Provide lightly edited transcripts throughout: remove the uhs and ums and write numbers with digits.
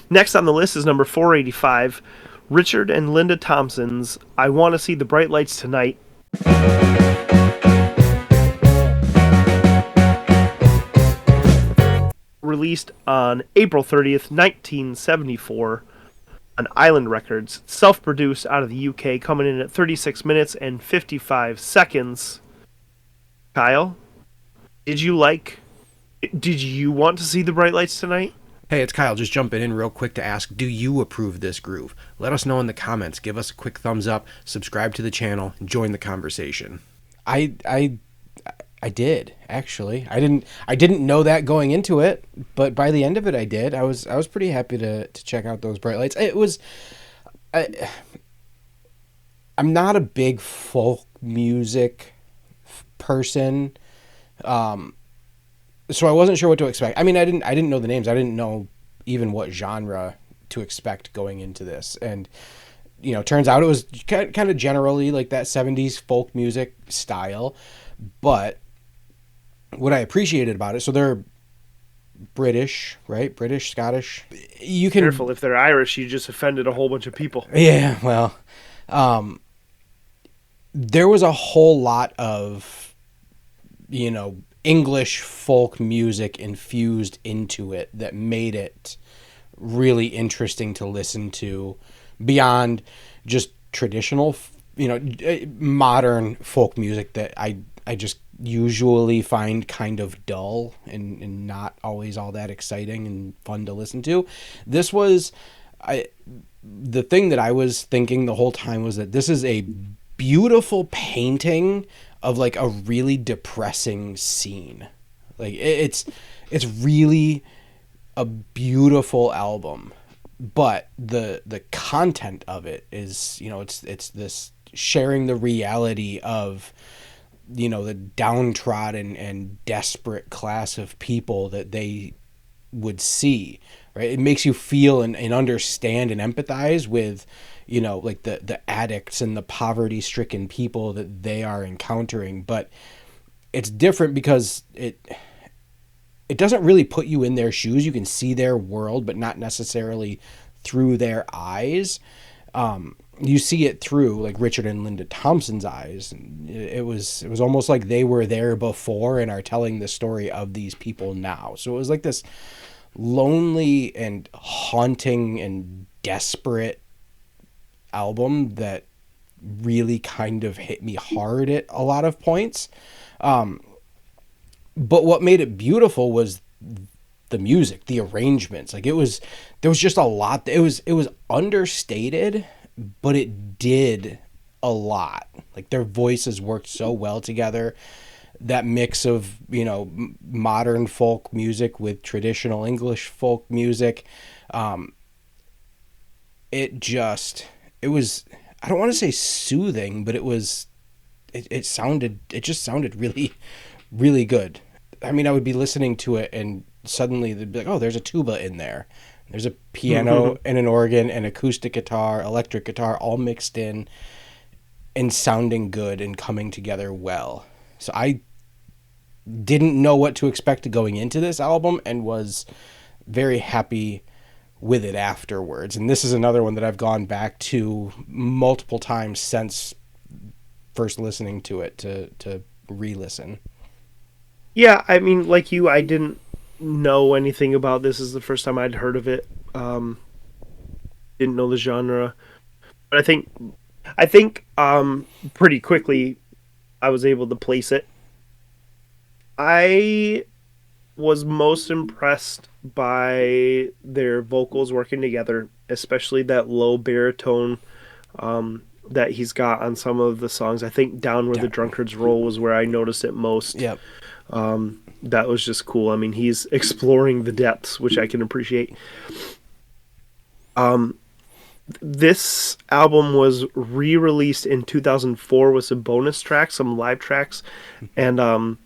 Next on the list is number 485, Richard and Linda Thompson's I Want to See the Bright Lights Tonight. Released on April 30th, 1974 on Island Records. Self-produced out of the UK, coming in at 36 minutes and 55 seconds. Kyle, did you want to see the Bright Lights Tonight? Hey, it's Kyle, just jumping in real quick to ask, do you approve this groove? Let us know in the comments. Give us a quick thumbs up, subscribe to the channel, and join the conversation. I did, actually. I didn't know that going into it, but by the end of it I did. I was pretty happy to check out those Bright Lights. I'm not a big folk music person. So I wasn't sure what to expect. I mean, I didn't know the names. I didn't know even what genre to expect going into this. And, turns out it was kind of generally like that 70s folk music style. But what I appreciated about it, so they're British, right? British, Scottish. You can Careful, if they're Irish, you just offended a whole bunch of people. Yeah, well, there was a whole lot of, English folk music infused into it that made it really interesting to listen to beyond just traditional, modern folk music that I just usually find kind of dull and not always all that exciting and fun to listen to. This was, the thing that I was thinking the whole time was that this is a beautiful painting of like a really depressing scene. Like it's really a beautiful album, but the content of it is, it's this sharing the reality of, the downtrodden and desperate class of people that they would see, right? It makes you feel and understand and empathize with, like the addicts and the poverty-stricken people that they are encountering. But it's different because it doesn't really put you in their shoes. You can see their world, but not necessarily through their eyes. You see it through like Richard and Linda Thompson's eyes. It was almost like they were there before and are telling the story of these people now. So it was like this lonely and haunting and desperate album that really kind of hit me hard at a lot of points. But what made it beautiful was the music, the arrangements. Like there was just a lot. It was understated, but it did a lot. Like their voices worked so well together. That mix of, modern folk music with traditional English folk music. It was, I don't want to say soothing, but it just sounded really, really good. I mean, I would be listening to it and suddenly they'd be like, oh, there's a tuba in there. There's a piano and an organ and acoustic guitar, electric guitar, all mixed in and sounding good and coming together well. So I didn't know what to expect going into this album and was very happy with it afterwards. And this is another one that I've gone back to multiple times since first listening to it to re-listen. Yeah, I mean, like you, I didn't know anything about this. This is the first time I'd heard of it. Didn't know the genre. But I think pretty quickly I was able to place it. I was most impressed by their vocals working together, especially that low baritone that he's got on some of the songs. I think Down Where the Drunkards Roll was where I noticed it most. Yep. That was just cool. I mean, he's exploring the depths, which I can appreciate. This album was re-released in 2004 with some bonus tracks, some live tracks, and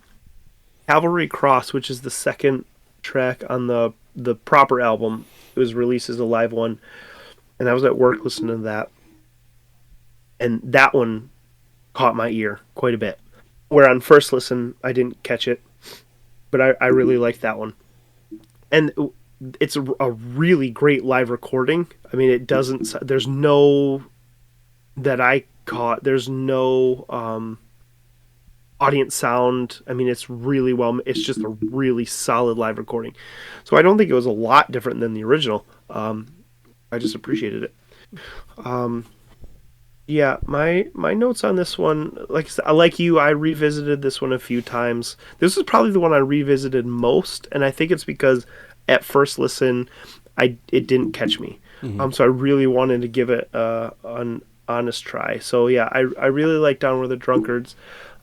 Cavalry Cross, which is the second track on the proper album. It was released as a live one, and I was at work listening to that, and that one caught my ear quite a bit. Where on first listen, I didn't catch it, but I really liked that one. And it's a really great live recording. I mean, it doesn't. There's no that I caught. There's no audience sound. I mean, it's really well. It's just a really solid live recording. So I don't think it was a lot different than the original. I just appreciated it. Yeah, my notes on this one, like I said, like you, I revisited this one a few times. This is probably the one I revisited most, and I think it's because at first listen, it didn't catch me. So I really wanted to give it an honest try. So yeah, I really like Down Where the Drunkards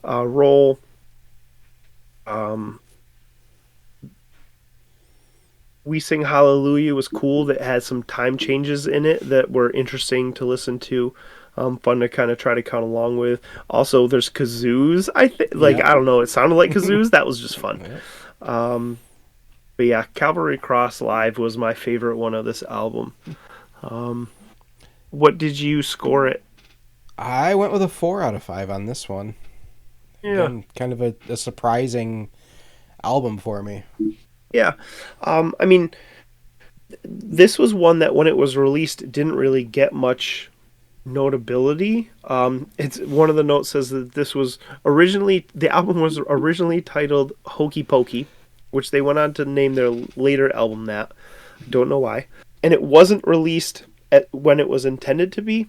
Roll. We Sing Hallelujah was cool. That had some time changes in it that were interesting to listen to. Fun to kind of try to count along with. Also, there's kazoos. I think, like, I don't know, it sounded like kazoos. That was just fun. But yeah, Cavalry Cross Live was my favorite one of this album. What did you score it? I went with a 4 out of 5 on this one. Yeah, Again, kind of a surprising album for me. yeah. I mean, this was one that when it was released didn't really get much notability. It's one of the notes says that the album was originally titled Hokey Pokey, which they went on to name their later album that. Don't know why. And it wasn't released when it was intended to be,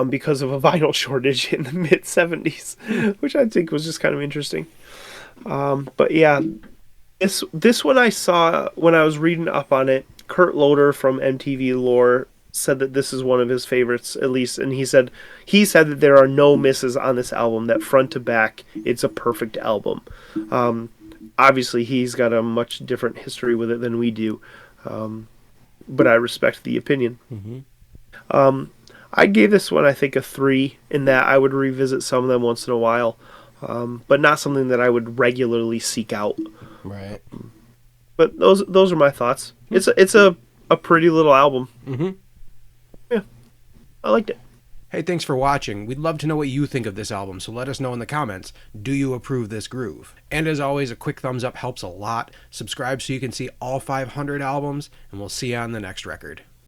because of a vinyl shortage in the mid 70s, which I think was just kind of interesting. But yeah, this one I saw when I was reading up on it. Kurt Loder from MTV Lore said that this is one of his favorites, at least, and he said that there are no misses on this album, that front to back it's a perfect album. Obviously he's got a much different history with it than we do, but I respect the opinion. I gave this one, I think, a 3, in that I would revisit some of them once in a while, but not something that I would regularly seek out. Right. But those are my thoughts. It's a pretty little album. Yeah, I liked it. Hey, thanks for watching. We'd love to know what you think of this album, so let us know in the comments. Do you approve this groove? And as always, a quick thumbs up helps a lot. Subscribe so you can see all 500 albums, and we'll see you on the next record.